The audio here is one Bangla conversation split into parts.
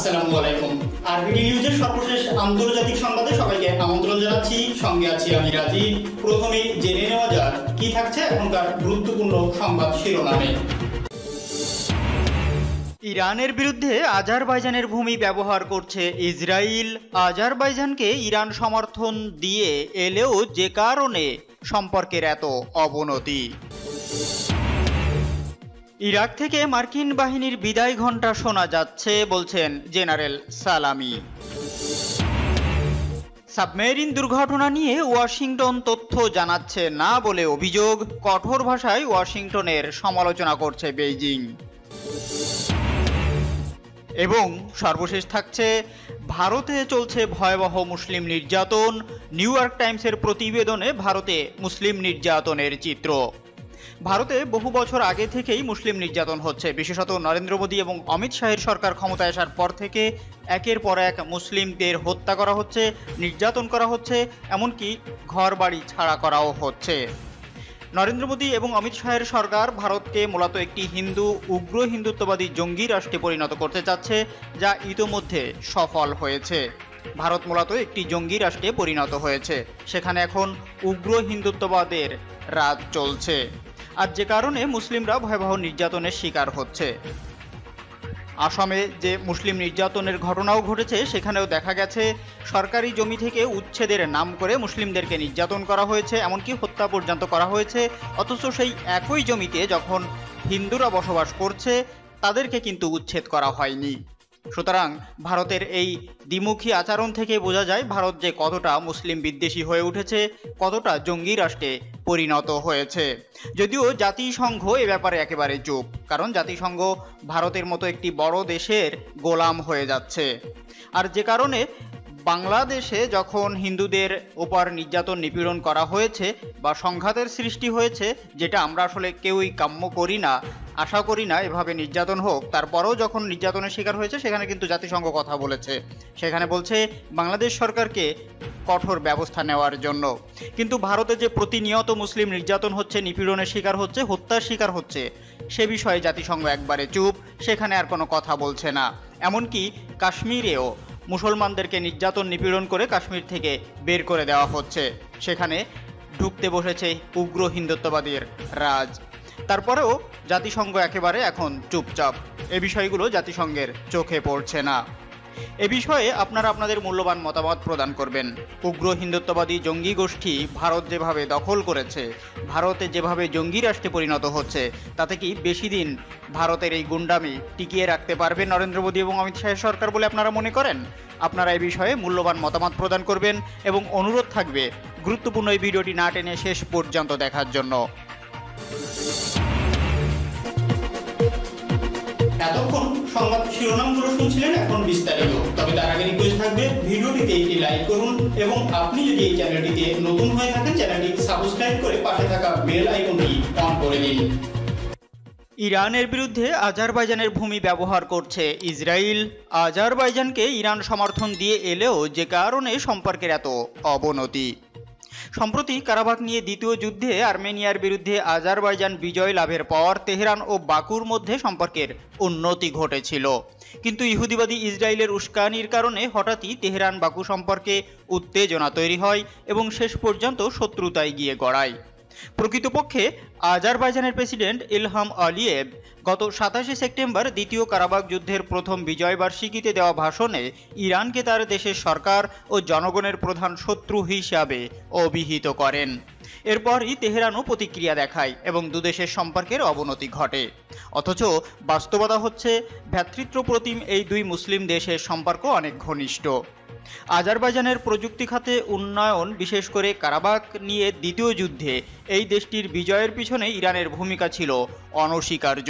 আসসালামু আলাইকুম। আরবিডি নিউজের সর্বশেষ আন্তর্জাতিক সংবাদে সবাইকে আমন্ত্রণ জানাচ্ছি। সঙ্গে আছি আমি রাজীব। প্রথমেই জেনে নেওয়া যাক কি থাকছে এখনকার গুরুত্বপূর্ণ সংবাদ শিরোনামে। ইরানের বিরুদ্ধে আজারবাইজানের ভূমি ব্যবহার করছে ইসরায়েল। আজারবাইজানকে ইরান সমর্থন দিয়ে এলেও যে কারণে সম্পর্কের এত অবনতি। ইরাক থেকে মার্কিন বাহিনীর বিদায় ঘণ্টা শোনা যাচ্ছে বলছেন জেনারেল সালামি। সাবমেরিন দুর্ঘটনা নিয়ে ওয়াশিংটন তথ্য জানাচ্ছে না বলে অভিযোগ। কঠোর ভাষায় ওয়াশিংটনের সমালোচনা করছে বেইজিং। এবং সর্বশেষ থাকছে ভারতে চলছে ভয়াবহ মুসলিম নির্যাতন। নিউ ইয়র্ক টাইমসের প্রতিবেদনে ভারতে মুসলিম নির্যাতনের চিত্র। ভারতে বহু বছর আগে থেকেই মুসলিম নির্যাতন হচ্ছে। বিশেষত নরেন্দ্র মোদী এবং অমিত শাহের সরকার ক্ষমতায় আসার পর থেকে একের পর এক মুসলিমদের হত্যা করা হচ্ছে, নির্যাতন করা হচ্ছে, এমনকি ঘর বাড়ি ছাড়া করাও হচ্ছে। নরেন্দ্র মোদী এবং অমিত শাহের সরকার ভারতকে মূলত একটি উগ্র হিন্দুত্ববাদী জঙ্গি রাষ্ট্রে পরিণত করতে চাচ্ছে, যা ইতোমধ্যে সফল হয়েছে। ভারত মূলত একটি জঙ্গি রাষ্ট্রে পরিণত হয়েছে। সেখানে এখন উগ্র হিন্দুত্ববাদের রাজ চলছে, আর যে কারণে মুসলিমরা ভয়াবহ নির্যাতনের শিকার হচ্ছে। আসামে যে মুসলিম নির্যাতনের ঘটনাও ঘটেছে, সেখানেও দেখা গেছে সরকারি জমি থেকে উচ্ছেদের নাম করে মুসলিমদেরকে নির্যাতন করা হয়েছে, এমনকি হত্যা পর্যন্ত করা হয়েছে। অথচ সেই একই জমিতে যখন হিন্দুরা বসবাস করছে, তাদেরকে কিন্তু উচ্ছেদ করা হয়নি। সুতরাং ভারতের এই দ্বিমুখী আচরণ থেকে বোঝা যায় ভারত যে কতটা মুসলিম বিদ্বেষী হয়ে উঠেছে, কতটা জঙ্গি রাষ্ট্রে পরিণত হয়েছে। যদিও জাতিসংঘ এ ব্যাপারে একেবারে চুপ, কারণ জাতিসংঘ ভারতের মতো একটি বড় দেশের গোলাম হয়ে যাচ্ছে। আর যে কারণে বাংলাদেশে যখন হিন্দুদের উপর নির্যাতন নিপীড়ন করা হয়েছে বা সংঘাতের সৃষ্টি হয়েছে, যেটা আমরা আসলে কেউই কাম্য করি না, আশা করি না এভাবে নির্যাতন হোক, তারপরেও যখন নির্যাতনের শিকার হয়েছে সেখানে কিন্তু জাতিসংঘ কথা বলেছে। সেখানে বলছে বাংলাদেশ সরকারকে কঠোর ব্যবস্থা নেওয়ার জন্য। কিন্তু ভারতে যে প্রতিনিয়ত মুসলিম নির্যাতন হচ্ছে, নিপীড়নের শিকার হচ্ছে, হত্যার শিকার হচ্ছে, সে বিষয়ে জাতিসংঘ একবারে চুপ। সেখানে আর কোনো কথা বলছে না। এমনকি কাশ্মীরেও মুসলমানদেরকে নির্যাতন নিপীড়ন করে কাশ্মীর থেকে বের করে দেওয়া হচ্ছে। সেখানে ঢুকতে বসেছে উগ্র হিন্দুত্ববাদীর রাজ। তারপরেও জাতিসংঘ একেবারে এখন চুপচাপ। এ বিষয়গুলো জাতিসংঘের চোখে পড়ছে না। এ বিষয়ে আপনারা আপনাদের মূল্যবান মতামত প্রদান করবেন। উগ্র হিন্দুত্ববাদী জঙ্গি গোষ্ঠী ভারত যেভাবে দখল করেছে, ভারতে যেভাবে জঙ্গি রাষ্ট্রে পরিণত হচ্ছে, তাতে কি বেশি দিন ভারতের এই গুন্ডামি টিকিয়ে রাখতে পারবে নরেন্দ্র মোদী এবং অমিত শাহের সরকার বলে আপনারা মনে করেন? আপনারা এই বিষয়ে মূল্যবান মতামত প্রদান করবেন এবং অনুরোধ থাকবে গুরুত্বপূর্ণ এই ভিডিওটি না টেনে শেষ পর্যন্ত দেখার জন্য। এতক্ষণ সংবাদ শিরোনামগুলো শুনছিলেন, এখন বিস্তারিত। তবে তার আগে রিকোয়েস্ট থাকবে ভিডিওটিতে একটি লাইক করুন এবং আপনি যদি এই চ্যানেলটিতে নতুন হয়ে থাকেন, চ্যানেলটি সাবস্ক্রাইব করে পাশে থাকা বেল আইকনটি অন করে দিন। ইরানের বিরুদ্ধে আজারবাইজানের ভূমি ব্যবহার করছে ইসরায়েল। আজারবাইজানকে ইরান সমর্থন দিয়ে এলেও যে কারণে সম্পর্কের এত অবনতি। সম্প্রতি কারাবাখ নিয়ে দ্বিতীয় যুদ্ধে আর্মেনিয়ার বিরুদ্ধে আজারবাইজান বিজয় লাভের পর তেহরান ও বাকুর মধ্যে সম্পর্কের উন্নতি ঘটেছিল। কিন্তু ইহুদিবাদী ইসরায়েলের উস্কানির কারণে হঠাৎই তেহরান বাকু সম্পর্কে উত্তেজনা তৈরি হয় এবং শেষ পর্যন্ত শত্রুতায় গিয়ে গড়ায়। প্রকৃতপক্ষে আজারবাইজানের প্রেসিডেন্ট ইলহাম আলিয়েভ গত 27 সেপ্টেম্বর দ্বিতীয় কারাবাখ যুদ্ধের প্রথম বিজয় বার্ষিকীতে দেওয়া ভাষণে ইরানকে তার দেশের সরকার ও জনগণের প্রধান শত্রু হিসাবে অভিহিত করেন। এরপরই তেহরানও প্রতিক্রিয়া দেখায় এবং দুদেশের সম্পর্কের অবনতি ঘটে। অথচ বাস্তবতা হচ্ছে ভ্রাতৃত্বপ্রতিম এই দুই মুসলিম দেশের সম্পর্ক অনেক ঘনিষ্ঠ। আজারবাইজানের প্রযুক্তি খাতে উন্নয়ন, বিশেষ করে কারাবাখ নিয়ে দ্বিতীয় যুদ্ধে এই দেশটির বিজয়ের পিছনে ইরানের ভূমিকা ছিল অনস্বীকার্য।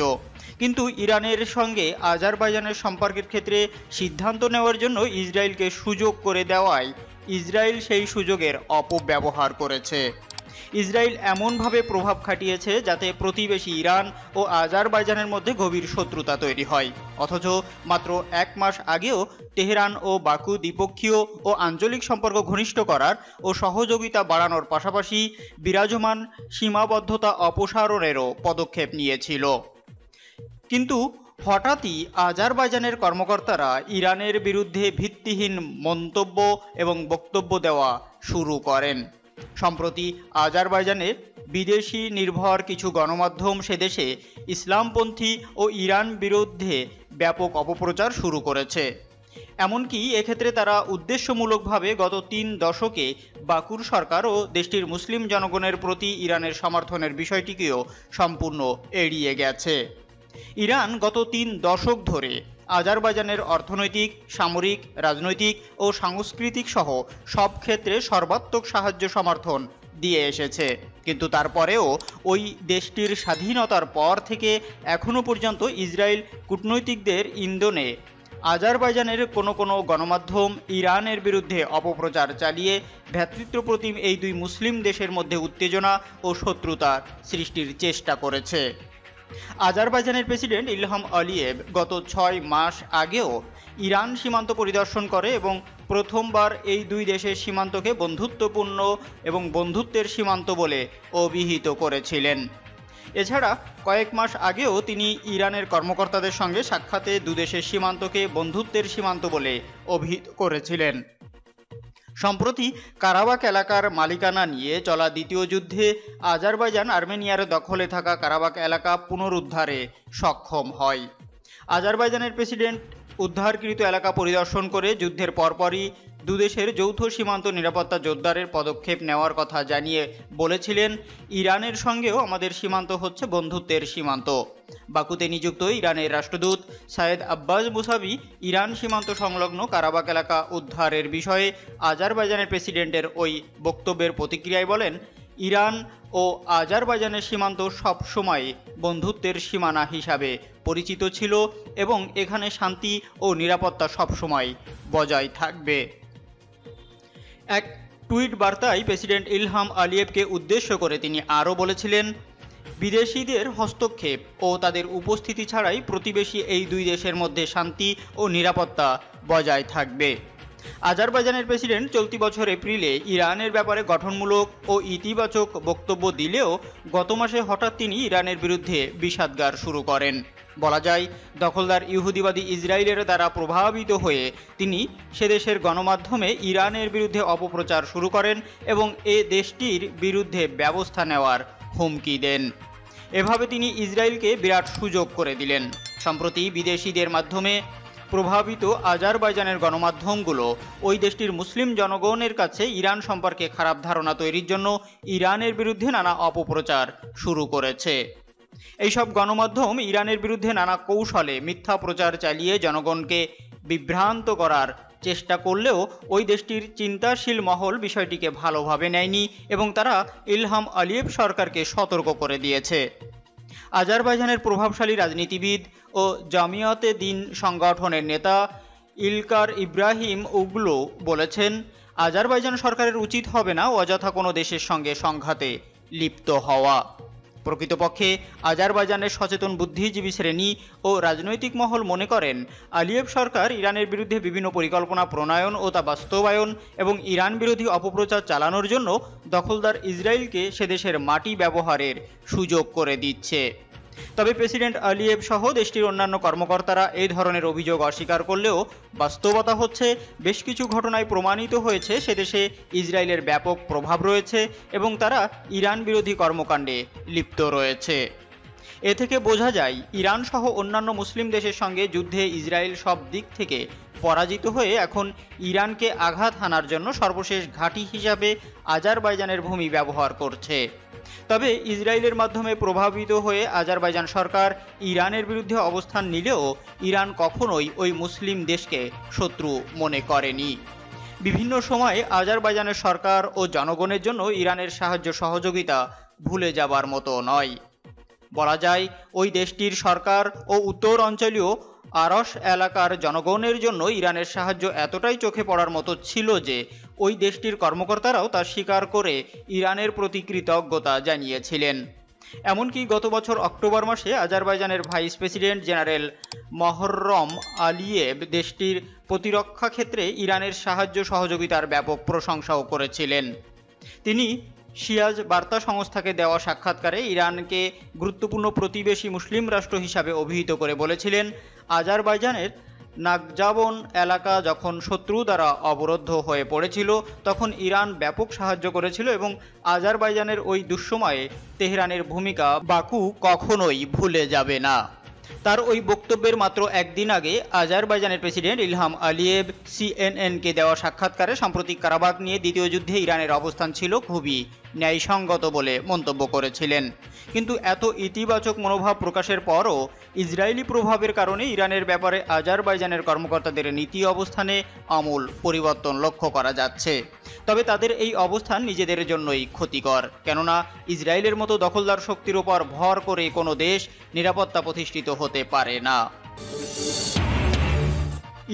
কিন্তু ইরানের সঙ্গে আজারবাইজানের সম্পর্কের ক্ষেত্রে সিদ্ধান্ত নেওয়ার জন্য ইসরায়েলকে সুযোগ করে দেওয়ায় ইসরায়েল সেই সুযোগের অপব্যবহার করেছে। ইসরায়েল এমনভাবে প্রভাব খাটিয়েছে যাতে প্রতিবেশী ইরান ও আজারবাইজানের মধ্যে গভীর শত্রুতা তৈরি হয়। অথচ মাত্র 1 মাস আগেও তেহরান ও বাকু দ্বিপক্ষীয় ও আঞ্চলিক সম্পর্ক ঘনিষ্ঠ করার ও সহযোগিতা বাড়ানোর পাশাপাশি বিরাজমান সীমাবদ্ধতা অপসারণেরও পদক্ষেপ নিয়েছিল। কিন্তু হঠাৎই আজারবাইজানের কর্মকর্তারা ইরানের বিরুদ্ধে ভিত্তিহীন মন্তব্য এবং বক্তব্য দেওয়া শুরু করেন। সম্প্রতি আজারবাইজানে বিদেশি নির্ভর কিছু গণমাধ্যম সেদেশে ইসলামপন্থী ও ইরান বিরুদ্ধে ব্যাপক অপপ্রচার শুরু করেছে। এমনকি এক্ষেত্রে তারা উদ্দেশ্যমূলকভাবে গত ৩ দশকে বাকুর সরকার ও দেশটির মুসলিম জনগণের প্রতি ইরানের সমর্থনের বিষয়টিকেও সম্পূর্ণ এড়িয়ে গেছে। ইরান গত ৩ দশক ধরে আজারবাইজানের অর্থনৈতিক, সামরিক, রাজনৈতিক ও সাংস্কৃতিক সহ সব ক্ষেত্রে সর্বাত্মক সাহায্য সমর্থন দিয়ে এসেছে, কিন্তু তারপরেও ওই দেশটির স্বাধীনতার পর থেকে এখনও পর্যন্ত ইসরায়েল কূটনৈতিকদের ইন্ধনে আজারবাইজানের কোনো গণমাধ্যম ইরানের বিরুদ্ধে অপপ্রচার চালিয়ে ভ্রাতৃত্বপ্রতিম এই দুই মুসলিম দেশের মধ্যে উত্তেজনা ও শত্রুতার সৃষ্টির চেষ্টা করেছে। আজারবাইজানের প্রেসিডেন্ট ইলহাম আলিয়েভ গত ৬ মাস আগেও ইরান সীমান্ত পরিদর্শন করে এবং প্রথমবার এই দুই দেশের সীমান্তকে বন্ধুত্বপূর্ণ এবং বন্ধুত্বের সীমান্ত বলে অভিহিত করেছিলেন। এছাড়া কয়েক মাস আগেও তিনি ইরানের কর্মকর্তাদের সঙ্গে সাক্ষাতে দুদেশের সীমান্তকে বন্ধুত্বের সীমান্ত বলে অভিহিত করেছিলেন। সম্প্রতি কারাবাখ এলাকার মালিকানা নিয়ে চলা দ্বিতীয় যুদ্ধে আজারবাইজান আর্মেনিয়ার দখলে থাকা কারাবাখ এলাকা পুনরুদ্ধারে সক্ষম হয়। আজারবাইজানের প্রেসিডেন্ট উদ্ধারকৃত এলাকা পরিদর্শন করে যুদ্ধের পরপরই দুদেশের যৌথ সীমান্ত নিরাপত্তা জোরদারের পদক্ষেপ নেওয়ার কথা জানিয়ে বলেছিলেন, ইরানের সঙ্গেও আমাদের সীমান্ত হচ্ছে বন্ধুত্বের সীমান্ত। বাকুতে নিযুক্ত ইরানের রাষ্ট্রদূত সায়েদ আব্বাস মুসাবি ইরান সীমান্ত সংলগ্ন কারাবাখ এলাকা উদ্ধারের বিষয়ে আজারবাইজানের প্রেসিডেন্টের ওই বক্তব্যের প্রতিক্রিয়ায় বলেন, ইরান ও আজারবাইজানের সীমান্ত সবসময় বন্ধুত্বের সীমানা হিসাবে পরিচিত ছিল এবং এখানে শান্তি ও নিরাপত্তা সবসময় বজায় থাকবে। এক টুইট বার্তায় প্রেসিডেন্ট ইলহাম আলিয়েভকে উদ্দেশ্য করে তিনি আরও বলেছিলেন, বিদেশিদের হস্তক্ষেপ ও তাদের উপস্থিতি ছাড়াই প্রতিবেশী এই দুই দেশের মধ্যে শান্তি ও নিরাপত্তা বজায় থাকবে। আজারবাইজানের প্রেসিডেন্ট চলতি বছর এপ্রিলে ইরানের ব্যাপারে গঠনমূলক ও ইতিবাচক বক্তব্য দিলেও গত মাসে হঠাৎ তিনি ইরানের বিরুদ্ধে বিষাদগার শুরু করেন। বলা যায়, দখলদার ইহুদিবাদী ইসরায়েলের দ্বারা প্রভাবিত হয়ে তিনি সেদেশের গণমাধ্যমে ইরানের বিরুদ্ধে অপপ্রচার শুরু করেন এবং এ দেশটির বিরুদ্ধে ব্যবস্থা নেওয়ার হুমকি দেন। এভাবে তিনি ইসরায়েলকে বিরাট সুযোগ করে দিলেন। সম্প্রতি বিদেশিদের মাধ্যমে প্রভাবিত আজারবাইজানের গণমাধ্যমগুলো ওই দেশটির মুসলিম জনগণের কাছে ইরান সম্পর্কে খারাপ ধারণা তৈরির জন্য ইরানের বিরুদ্ধে নানা অপপ্রচার শুরু করেছে। এইসব গণমাধ্যম ইরানের বিরুদ্ধে নানা কৌশলে মিথ্যা প্রচার চালিয়ে জনগণকে বিভ্রান্ত করার চেষ্টা করলেও ওই দেশটির চিন্তাশীল মহল বিষয়টিকে ভালোভাবে নেয়নি এবং তারা ইলহাম আলিয়েভ সরকারকে সতর্ক করে দিয়েছে। আজারবাইজানের প্রভাবশালী রাজনীতিবিদ ও জামিয়াতে দিন সংগঠনের নেতা ইলকার ইব্রাহিম উগলু বলেছেন, আজারবাইজান সরকারের উচিত হবে না অযথা কোনো দেশের সঙ্গে সংঘাতে লিপ্ত হওয়া। প্রকৃতপক্ষে আজারবাইজানের সচেতন বুদ্ধিজীবী শ্রেণী ও রাজনৈতিক মহল মনে করেন, আলিয়েভ সরকার ইরানের বিরুদ্ধে বিভিন্ন পরিকল্পনা প্রণয়ন ও তা বাস্তবায়ন এবং ইরান বিরোধী অপপ্রচার চালানোর জন্য দখলদার ইসরায়েলকে সেদেশের মাটি ব্যবহারের সুযোগ করে দিচ্ছে। তবে প্রেসিডেন্ট আলিয়েভ সহ দেশটির অন্যান্য কর্মকর্তারা এই ধরনের অভিযোগ অস্বীকার করলেও বাস্তবতা হচ্ছে বেশ কিছু ঘটনায় প্রমাণিত হয়েছে সেদেশে ইসরায়েলের ব্যাপক প্রভাব রয়েছে এবং তারা ইরান বিরোধী কর্মকাণ্ডে লিপ্ত রয়েছে। এ থেকে বোঝা যায় ইরান সহ অন্যান্য মুসলিম দেশের সঙ্গে যুদ্ধে ইসরায়েল সব দিক থেকে পরাজিত হয়ে এখন ইরানকে আঘাত হানার জন্য সর্বশেষ ঘাঁটি হিসাবে আজারবাইজানের ভূমি ব্যবহার করছে। তবে ইসরায়েলের মাধ্যমে প্রভাবিত হয়ে আজারবাইজান সরকার ইরানের বিরুদ্ধে অবস্থান নিলেও ইরান কখনোই ওই মুসলিম দেশকে শত্রু মনে করেনি। বিভিন্ন সময়ে আজারবাইজানের সরকার ও জনগণের জন্য ইরানের সাহায্য সহযোগিতা ভুলে যাবার মতো নয়। বলা যায়, ওই দেশটির সরকার ও উত্তর অঞ্চলীয় আরশ এলাকার জনগণের জন্য ইরানের সাহায্য এতটাই চোখে পড়ার মতো ছিল যে ওই দেশটির কর্মকর্তারাও তা স্বীকার করে ইরানের প্রতি কৃতজ্ঞতা জানিয়েছিলেন। এমনকি গত বছর অক্টোবর মাসে আজারবাইজানের vice president general Muharram Aliyev দেশটির প্রতিরক্ষা ক্ষেত্রে ইরানের সাহায্য সহযোগিতার ব্যাপক প্রশংসাও করেছিলেন। তিনি শিয়াজ বার্তা সংস্থাকে দেওয়া সাক্ষাৎকারে ইরানকে গুরুত্বপূর্ণ প্রতিবেশী মুসলিম রাষ্ট্র হিসাবে অভিহিত করে বলেছিলেন, আজারবাইজানের নাগজাবন এলাকা যখন শত্রু দ্বারা অবরুদ্ধ হয়ে পড়েছিল তখন ইরান ব্যাপক সাহায্য করেছিল এবং আজারবাইজানের ওই দুঃসময়ে তেহরানের ভূমিকা বাকু কখনোই ভুলে যাবে না। তার ওই বক্তব্যের মাত্র একদিন আগে আজারবাইজানের প্রেসিডেন্ট ইলহাম আলিয়েভ সিএনএনকে দেওয়া সাক্ষাৎকারে সাম্প্রতিক কারাবাখ নিয়ে দ্বিতীয় যুদ্ধে ইরানের অবস্থান ছিল খুবই ন্যায়সঙ্গত বলে মন্তব্য করেছিলেন। কিন্তু এত ইতিবাচক মনোভাব প্রকাশের পরও ইসরায়েলি প্রভাবের কারণে ইরানের ব্যাপারে আজারবাইজানের কর্মকর্তাদের নীতি অবস্থানে আমূল পরিবর্তন লক্ষ্য করা যাচ্ছে। তবে তাদের এই অবস্থান নিজেদের জন্যই ক্ষতিকর, কেননা ইসরায়েলের মতো দখলদার শক্তির উপর ভর করে কোনো দেশ নিরাপত্তা প্রতিষ্ঠিত হতে পারে না।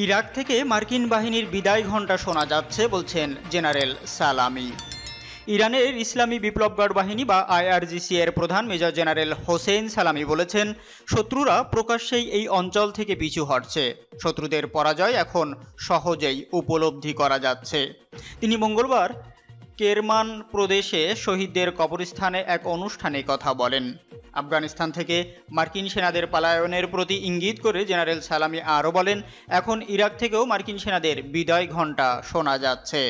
ইরাক থেকে মার্কিন বাহিনীর বিদায় ঘণ্টা শোনা যাচ্ছে বলছেন জেনারেল সালামি। ইরানের ইসলামী বিপ্লব গার্ড বাহিনী বা আইআরজিসি এর প্রধান মেজর জেনারেল হোসেন সালামি বলেছেন, শত্রুরা প্রকাশ্যেই এই অঞ্চল থেকে পিছু হটছে। শত্রুদের পরাজয় এখন সহজেই উপলব্ধি করা যাচ্ছে। তিনি মঙ্গলবার কেরমান প্রদেশে শহীদদের কবরস্থানে এক অনুষ্ঠানে কথা বলেন। আফগানিস্তান থেকে মার্কিন সেনাদের পলায়নের প্রতি ইঙ্গিত করে জেনারেল সালামি আরও বলেন, এখন ইরাক থেকেও মার্কিন সেনাদের বিদায় ঘণ্টা শোনা যাচ্ছে।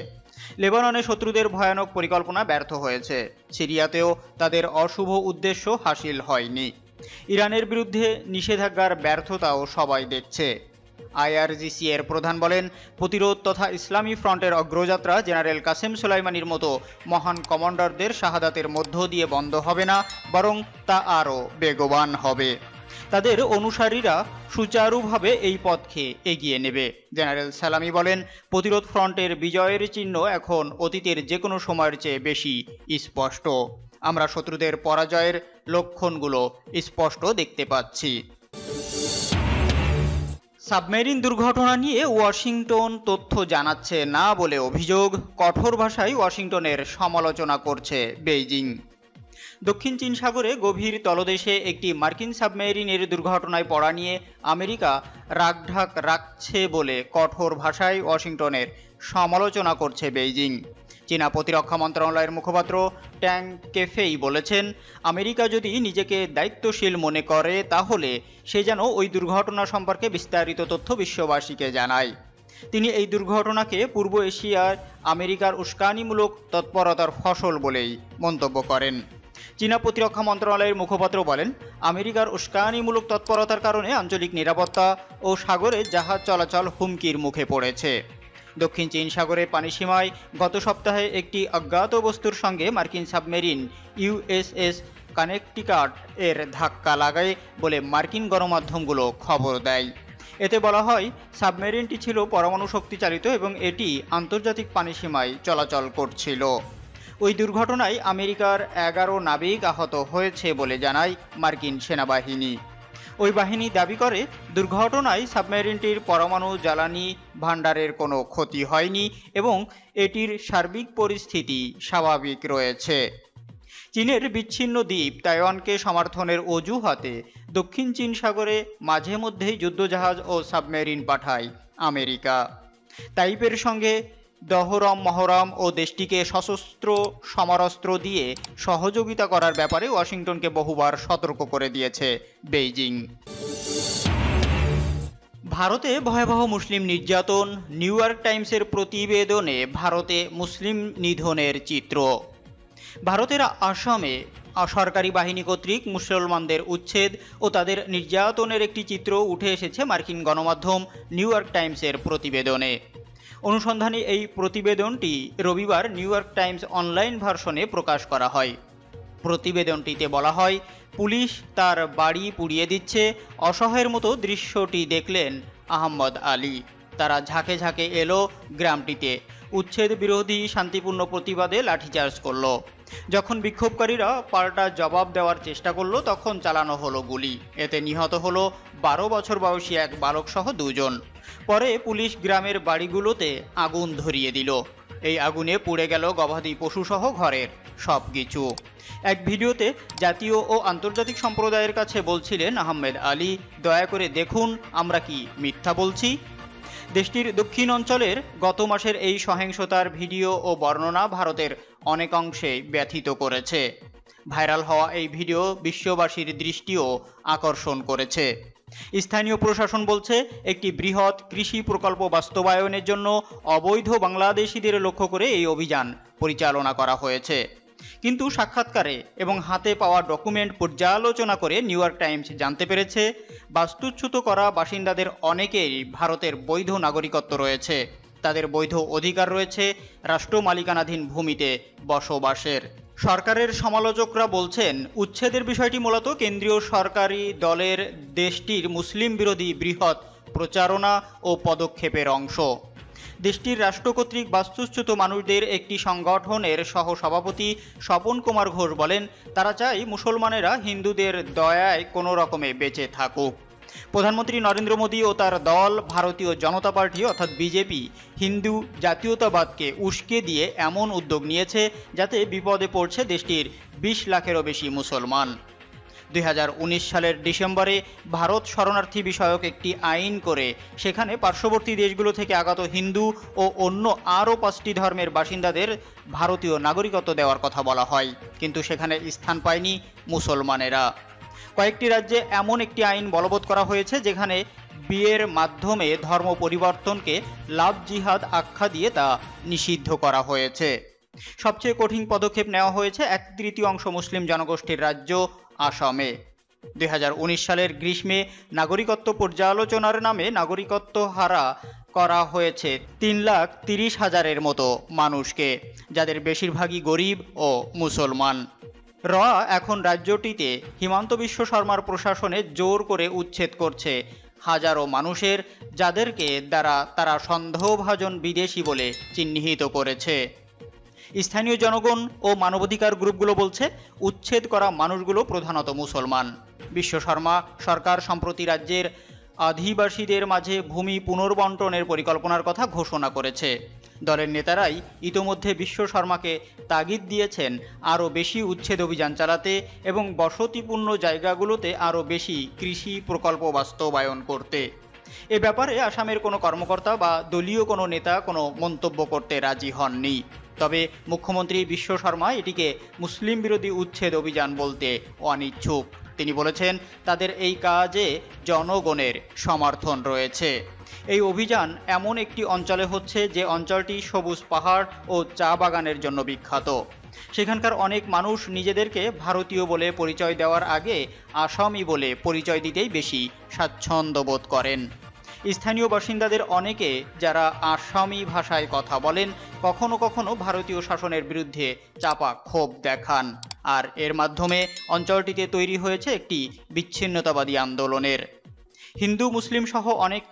লেবাননে শত্রুদের ভয়ানক পরিকল্পনা ব্যর্থ হয়েছে, সিরিয়াতেও তাদের অশুভ উদ্দেশ্য হাসিল হয়নি। ইরানের বিরুদ্ধে নিষেধাজ্ঞার ব্যর্থতাও সবাই দেখছে। আইআরজিসি এর প্রধান বলেন, প্রতিরোধ তথা ইসলামী ফ্রন্টের অগ্রযাত্রা জেনারেল কাসেম সোলাইমানির মতো মহান কমান্ডারদের শাহাদাতের মধ্য দিয়ে বন্ধ হবে না, বরং তা আরও বেগবান হবে। তাদের অনুসারীরা সুচারুভাবে এই পথকে এগিয়ে নেবে। জেনারেল সালামি বলেন, প্রতিরোধ ফ্রন্টের বিজয়ের চিহ্ন এখন অতীতের যে কোনো সময়ের চেয়ে বেশি স্পষ্ট। আমরা শত্রুদের পরাজয়ের লক্ষণগুলো স্পষ্ট দেখতে পাচ্ছি। সাবমেরিন দুর্ঘটনা নিয়ে ওয়াশিংটন তথ্য জানাচ্ছে না বলে অভিযোগ, কঠোর ভাষায় ওয়াশিংটনের সমালোচনা করছে বেইজিং। দক্ষিণ চীন সাগরে গভীর তলদেশে একটি মার্কিন সাবমেরিনের দুর্ঘটনায় পড়া নিয়ে আমেরিকা রাগঢাক রাখছে বলে কঠোর ভাষায় ওয়াশিংটনের সমালোচনা করছে বেইজিং। চীনা প্রতিরক্ষা মন্ত্রণালয়ের মুখপাত্র ট্যাং কেফেই বলেছেন, আমেরিকা যদি নিজেকে দায়িত্বশীল মনে করে তাহলে সে যেন ওই দুর্ঘটনা সম্পর্কে বিস্তারিত তথ্য বিশ্ববাসীকে জানায়। তিনি এই দুর্ঘটনাকে পূর্ব এশিয়ায় আমেরিকার উস্কানিমূলক তৎপরতার ফসল বলেই মন্তব্য করেন। চীনা প্রতিরক্ষা মন্ত্রণালয়ের মুখপাত্র বলেন, আমেরিকার উস্কানিমূলক তৎপরতার কারণে আঞ্চলিক নিরাপত্তা ও সাগরে জাহাজ চলাচল হুমকির মুখে পড়েছে। দক্ষিণ চীন সাগরে পানিসীমায় গত সপ্তাহে একটি অজ্ঞাত বস্তুর সঙ্গে মার্কিন সাবমেরিন ইউএসএস কানেকটিকাট এর ধাক্কা লাগায় বলে মার্কিন গণমাধ্যমগুলো খবর দেয়। এতে বলা হয়, সাবমেরিনটি ছিল পরমাণু শক্তি চালিত এবং এটি আন্তর্জাতিক পানিসীমায় চলাচল করছিল। ওই দুর্ঘটনায় আমেরিকার 11 নাবিক আহত হয়েছে বলে জানায় মার্কিন সেনাবাহিনী। ওই বাহিনী দাবি করে, দুর্ঘটনায় সাবমেরিনটির পরমাণু জ্বালানি ভাণ্ডারের কোনো ক্ষতি হয়নি এবং এটির সার্বিক পরিস্থিতি স্বাভাবিক রয়েছে। চীনের বিচ্ছিন্ন দ্বীপ তাইওয়ানকে সমর্থনের অজুহাতে দক্ষিণ চীন সাগরে মাঝে মধ্যেই যুদ্ধজাহাজ ও সাবমেরিন পাঠায় আমেরিকা। তাইপের সঙ্গে দহরম মহরম ও দেশটিকে সশস্ত্র সমরাস্ত্র দিয়ে সহযোগিতা করার ব্যাপারে ওয়াশিংটনকে বহুবার সতর্ক করে দিয়েছে বেইজিং। ভারতে ভয়াবহ মুসলিম নির্যাতন, নিউ ইয়র্ক টাইমসের প্রতিবেদনে ভারতে মুসলিম নিধনের চিত্র। ভারতের আসামে সরকারি বাহিনী কর্তৃক মুসলমানদের উচ্ছেদ ও তাদের নির্যাতনের একটি চিত্র উঠে এসেছে মার্কিন গণমাধ্যম নিউ ইয়র্ক টাইমসের প্রতিবেদনে। অনুসন্ধানী এই প্রতিবেদনটি রবিবার নিউ ইয়র্ক টাইমস অনলাইন ভার্সনে প্রকাশ করা হয়। প্রতিবেদনটিতে বলা হয়, পুলিশ তার বাড়ি পুড়িয়ে দিচ্ছে, অসহায়ের মতো দৃশ্যটি দেখলেন আহমদ আলী। তারা ঝাঁকে ঝাঁকে এলো গ্রামটিতে, উচ্ছেদ বিরোধী শান্তিপূর্ণ প্রতিবাদে লাঠিচার্জ করলো। যখন বিক্ষোভকারীরা পাল্টা জবাব দেওয়ার চেষ্টা করলো তখন চালানো হলো গুলি। এতে নিহত হলো 12 বছর বয়সী এক বালক সহ 2 জন। পরে পুলিশ গ্রামের বাড়িগুলোতে আগুন ধরিয়ে দিল। এই আগুনে পুড়ে গেল গবাদি পশুসহ ঘরের সব কিছু। এক ভিডিওতে জাতীয় ও আন্তর্জাতিক সম্প্রদায়ের কাছে বলছিলেন আহমেদ আলী, দয়া করে দেখুন আমরা কি মিথ্যা বলছি। দেশটির দক্ষিণ অঞ্চলের গত মাসের এই সহিংসতার ভিডিও ও বর্ণনা ভারতের অনেকাংশে ব্যথিত করেছে। ভাইরাল হওয়া এই ভিডিও বিশ্ববাসীর দৃষ্টিও আকর্ষণ করেছে। স্থানীয় প্রশাসন বলছে, একটি বৃহৎ কৃষি প্রকল্প বাস্তবায়নের জন্য অবৈধ বাংলাদেশিদের লক্ষ্য করে এই অভিযান পরিচালনা করা হয়েছে। কিন্তু সাক্ষাৎকারে এবং হাতে পাওয়া ডকুমেন্ট পর্যালোচনা করে নিউ ইয়র্ক টাইমস জানতে পেরেছে, বাস্তুচ্যুত করা বাসিন্দাদের অনেকেরই ভারতের বৈধ নাগরিকত্ব রয়েছে। তাদের বৈধ অধিকার রয়েছে রাষ্ট্র মালিকানাধীন ভূমিতে বসবাসের। সরকারের সমালোচকরা বলছেন, উচ্ছেদের বিষয়টি মূলত কেন্দ্রীয় সরকারি দলের দেশটির মুসলিম বিরোধী বৃহৎ প্রচারণা ও পদক্ষেপের অংশ। দেশটির রাষ্ট্র কর্তৃক বাস্তুচ্যুত মানুষদের একটি সংগঠনের সহসভাপতি স্বপন কুমার ঘোষ বলেন, তারা চায় মুসলমানেরা হিন্দুদের দয়ায় কোনো রকমে বেঁচে থাকুক। প্রধানমন্ত্রী নরেন্দ্র মোদী ও তার দল ভারতীয় জনতা পার্টি অর্থাৎ বিজেপি হিন্দু জাতীয়তাবাদকে উস্কে দিয়ে এমন উদ্যোগ নিয়েছে যাতে বিপদে পড়ছে দেশটির 20 লাখেরও বেশি মুসলমান। 2019 সালের ডিসেম্বরে ভারত শরণার্থী বিষয়ক একটি আইন করে সেখানে পার্শ্ববর্তী দেশগুলো থেকে আগত হিন্দু ও অন্য আরও 5টি ধর্মের বাসিন্দাদের ভারতীয় নাগরিকত্ব দেওয়ার কথা বলা হয়, কিন্তু সেখানে স্থান পায়নি মুসলমানেরা। কয়েকটি রাজ্যে এমন একটি আইন বলবৎ করা হয়েছে যেখানে বিয়ের মাধ্যমে ধর্ম পরিবর্তনকে লাভ জিহাদ আখ্যা দিয়ে তা নিষিদ্ধ করা হয়েছে। সবচেয়ে কঠিন পদক্ষেপ নেওয়া হয়েছে 1/3 মুসলিম জনগোষ্ঠীর রাজ্য আসামে। 2019 সালের গ্রীষ্মে নাগরিকত্ব পর্যালোচনার নামে নাগরিকত্ব হারা করা হয়েছে 3,30,000-এর মতো মানুষকে, যাদের বেশিরভাগই গরিব ও মুসলমান। এখন রাজ্যটিতে হিমন্ত বিশ্ব শর্মার প্রশাসনে জোর করে উচ্ছেদ করছে হাজারো মানুষের, যাদেরকে দ্বারা তারা সন্দেহভাজন বিদেশি বলে চিহ্নিত করেছে। স্থানীয় জনগণ ও মানবাধিকার গ্রুপগুলো বলছে, উচ্ছেদ করা মানুষগুলো প্রধানত মুসলমান। বিশ্ব শর্মা সরকার সম্প্রতি রাজ্যের আদিবাসীদের মাঝে ভূমি পুনর্বণ্টনের পরিকল্পনার কথা ঘোষণা করেছে। দলের নেতারাই ইতোমধ্যে বিশ্ব শর্মাকে তাগিদ দিয়েছেন আরও বেশি উচ্ছেদ অভিযান চালাতে এবং বসতিপূর্ণ জায়গাগুলোতে আরও বেশি কৃষি প্রকল্প বাস্তবায়ন করতে। এ ব্যাপারে আসামের কোনো কর্মকর্তা বা দলীয় কোনো নেতা কোনো মন্তব্য করতে রাজি হননি। তবে মুখ্যমন্ত্রী বিশ্ব শর্মা এটিকে মুসলিম বিরোধী উচ্ছেদ অভিযান বলতে অনিচ্ছুক। তিনি বলেছেন, তাদের এই কাজে জনগণের সমর্থন রয়েছে। এই অভিযান এমন একটি অঞ্চলে হচ্ছে যে অঞ্চলটি সবুজ পাহাড় ও চা বাগানের জন্য বিখ্যাত। সেখানকার অনেক মানুষ নিজেদেরকে ভারতীয় বলে পরিচয় দেওয়ার আগে আসামি বলে পরিচয় দিতেই বেশি স্বাচ্ছন্দ্য বোধ করেন। স্থানীয় বাসিন্দাদের অনেকে, যারা আসামি ভাষায় কথা বলেন, কখনো কখনো ভারতীয় শাসনের বিরুদ্ধে চাপা ক্ষোভ দেখান, আর এর মাধ্যমে অঞ্চলটিতে তৈরি হয়েছে একটি বিচ্ছিন্নতাবাদী আন্দোলনের। হিন্দু মুসলিম সহ অনেক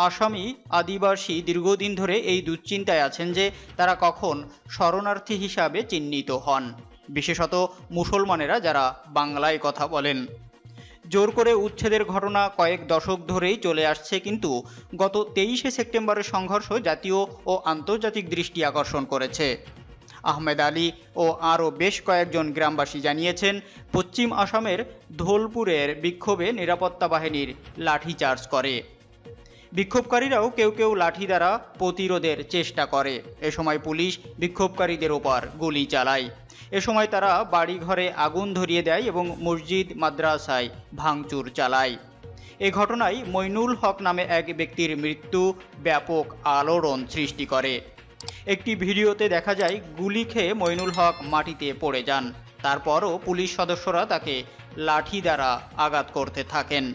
আসামি আদিবাসী দীর্ঘদিন ধরে এই দুশ্চিন্তায় আছেন যে তারা কখন শরণার্থী হিসাবে চিহ্নিত হন, বিশেষত মুসলমানেরা যারা বাংলায় কথা বলেন। জোর করে উচ্ছেদের ঘটনা কয়েক দশক ধরেই চলে আসছে, কিন্তু গত 23শে সেপ্টেম্বরের সংঘর্ষ জাতীয় ও আন্তর্জাতিক দৃষ্টি আকর্ষণ করেছে। আহমেদ আলী ও আরও বেশ কয়েকজন গ্রামবাসী জানিয়েছেন, পশ্চিম আসামের ধোলপুরের বিক্ষোভে নিরাপত্তা বাহিনীর লাঠিচার্জ করে। বিক্ষোভকারীরাও কেউ কেউ লাঠি দ্বারা প্রতিরোধের চেষ্টা করে। এ সময় পুলিশ বিক্ষোভকারীদের ওপর গুলি চালায়। এ সময় তারা বাড়িঘরে আগুন ধরিয়ে দেয় এবং মসজিদ মাদ্রাসায় ভাঙচুর চালায়। এ ঘটনায় মইনুল হক নামে এক ব্যক্তির মৃত্যু ব্যাপক আলোড়ন সৃষ্টি করে। একটি ভিডিওতে দেখা যায় গুলি খেয়ে মইনুল হক মাটিতে পড়ে যান। তারপরও পুলিশ সদস্যরা তাকে লাঠি দ্বারা আঘাত করতে থাকেন।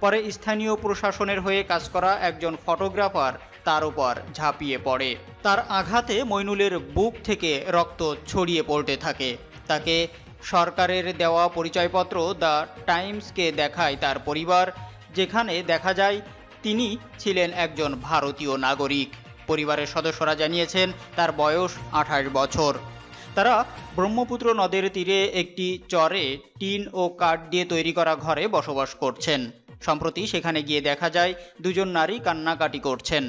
পরে স্থানীয় প্রশাসনের হয়ে কাজ করা একজন ফটোগ্রাফার তার উপর ঝাঁপিয়ে পড়ে। তার আঘাতে মইনুলের বুক থেকে রক্ত ছড়িয়ে পড়তে থাকে। তাকে সরকারের দেওয়া পরিচয়পত্র দ্য টাইমসকে দেখায় তার পরিবার, যেখানে দেখা যায় তিনি ছিলেন একজন ভারতীয় নাগরিক। পরিবারের সদস্যরা জানিয়েছেন তার বয়স 28 বছর। তারা ব্রহ্মপুত্র নদের তীরে একটি চরে টিন ও কাঠ দিয়ে তৈরি করা ঘরে বসবাস করছেন। সম্প্রতি সেখানে গিয়ে দেখা যায় দুজন নারী কান্নাকাটি করছেন।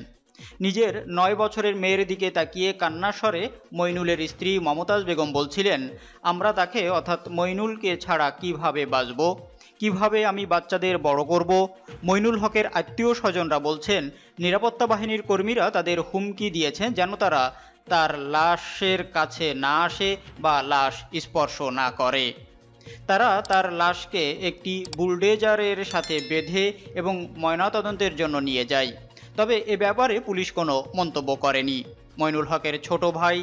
নিজের ৯ বছরের মেয়ের দিকে তাকিয়ে কান্নার স্বরে মইনুলের স্ত্রী মমতাজ বেগম বলছিলেন, আমরা তাকে অর্থাৎ মইনুলকে ছাড়া কিভাবে বাঁচব, কিভাবে আমি বাচ্চাদের বড় করব। মইনুল হকের আত্মীয় স্বজনরা বলছেন, নিরাপত্তা বাহিনীর কর্মীরা তাদের হুমকি দিয়েছেন যেন তারা তার লাশের কাছে না আসে বা লাশ স্পর্শ না করে। তারা তার লাশকে একটি বুলডোজারের সাথে বেঁধে এবং ময়নাতদন্তের জন্য নিয়ে যায়। তবে এ ব্যাপারে পুলিশ কোনো মন্তব্য করেনি। মইনুল হকের ছোট ভাই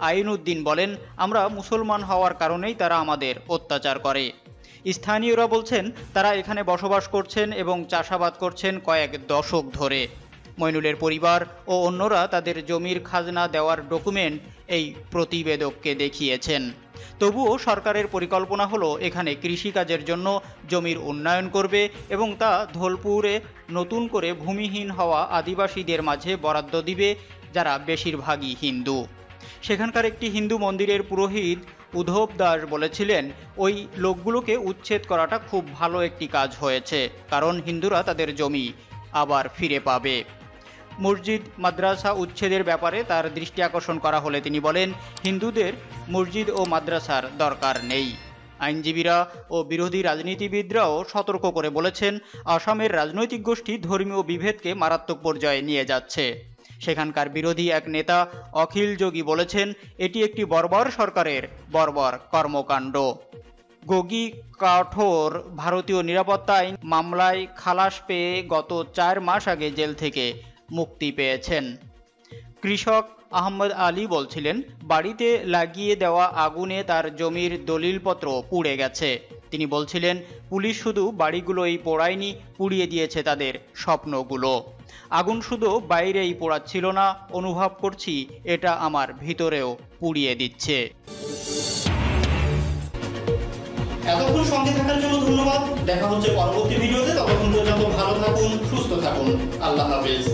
আইনউদ্দিন বলেন, আমরা মুসলমান হওয়ার কারণেই তারা আমাদের অত্যাচার করে। স্থানীয়রা বলছেন, তারা এখানে বসবাস করছেন এবং চাষাবাদ করছেন কয়েক দশক ধরে। মইনুলের পরিবার ও অন্যরা তাদের জমির খাজনা দেওয়ার ডকুমেন্ট এই প্রতিবেদককে দেখিয়েছেন। তবুও সরকারের পরিকল্পনা হলো এখানে কৃষিকাজের জন্য জমির উন্নয়ন করবে এবং তা ধোলপুরে নতুন করে ভূমিহীন হওয়া আদিবাসীদের মাঝে বরাদ্দ দিবে, যারা বেশিরভাগই হিন্দু। সেখানকার একটি হিন্দু মন্দিরের পুরোহিত উদ্ধব দাস বলেছিলেন, ওই লোকগুলোকে উচ্ছেদ করাটা খুব ভালো একটি কাজ হয়েছে, কারণ হিন্দুরা তাদের জমি আবার ফিরে পাবে। মসজিদ মাদ্রাসা উচ্ছেদের ব্যাপারে তার দৃষ্টি আকর্ষণ করা হলে তিনি বলেন, হিন্দুদের মসজিদ ও মাদ্রাসার দরকার নেই। আইনজীবীরা ও বিরোধী রাজনীতিবিদরাও সতর্ক করে বলেছেন, আসামের রাজনৈতিক গোষ্ঠী ধর্মীয় বিভেদকে মারাত্মক পর্যায়ে নিয়ে যাচ্ছে। সেখানকার বিরোধী এক নেতা অখিল যোগী বলেছেন, এটি একটি বর্বর সরকারের বর্বর কর্মকাণ্ড। গোগি কাঠোর ভারতীয় নিরাপত্তা আইন মামলায় খালাস পেয়ে গত ৪ মাস আগে জেল থেকে মুক্তি পেয়েছেন। কৃষক আহমদ আলী বলছিলেন, বাড়িতে লাগিয়ে দেওয়া আগুনে তার জমির দলিলপত্র পুড়ে গেছে। তিনি বলছিলেন, পুলিশ শুধু বাড়িগুলোই পোড়ায়নি, পুড়িয়ে দিয়েছে তাদের স্বপ্নগুলো। আগুন শুধু বাইরেই পোড়াচ্ছিল না, অনুভব করছি এটা আমার ভিতরেও পুড়িয়ে দিচ্ছে। এতক্ষণ সঙ্গে থাকার জন্য ধন্যবাদ। দেখা হচ্ছে পরবর্তী ভিডিওতে। ততক্ষণ পর্যন্ত ভালো থাকুন, সুস্থ থাকুন। আল্লাহ হাফেজ।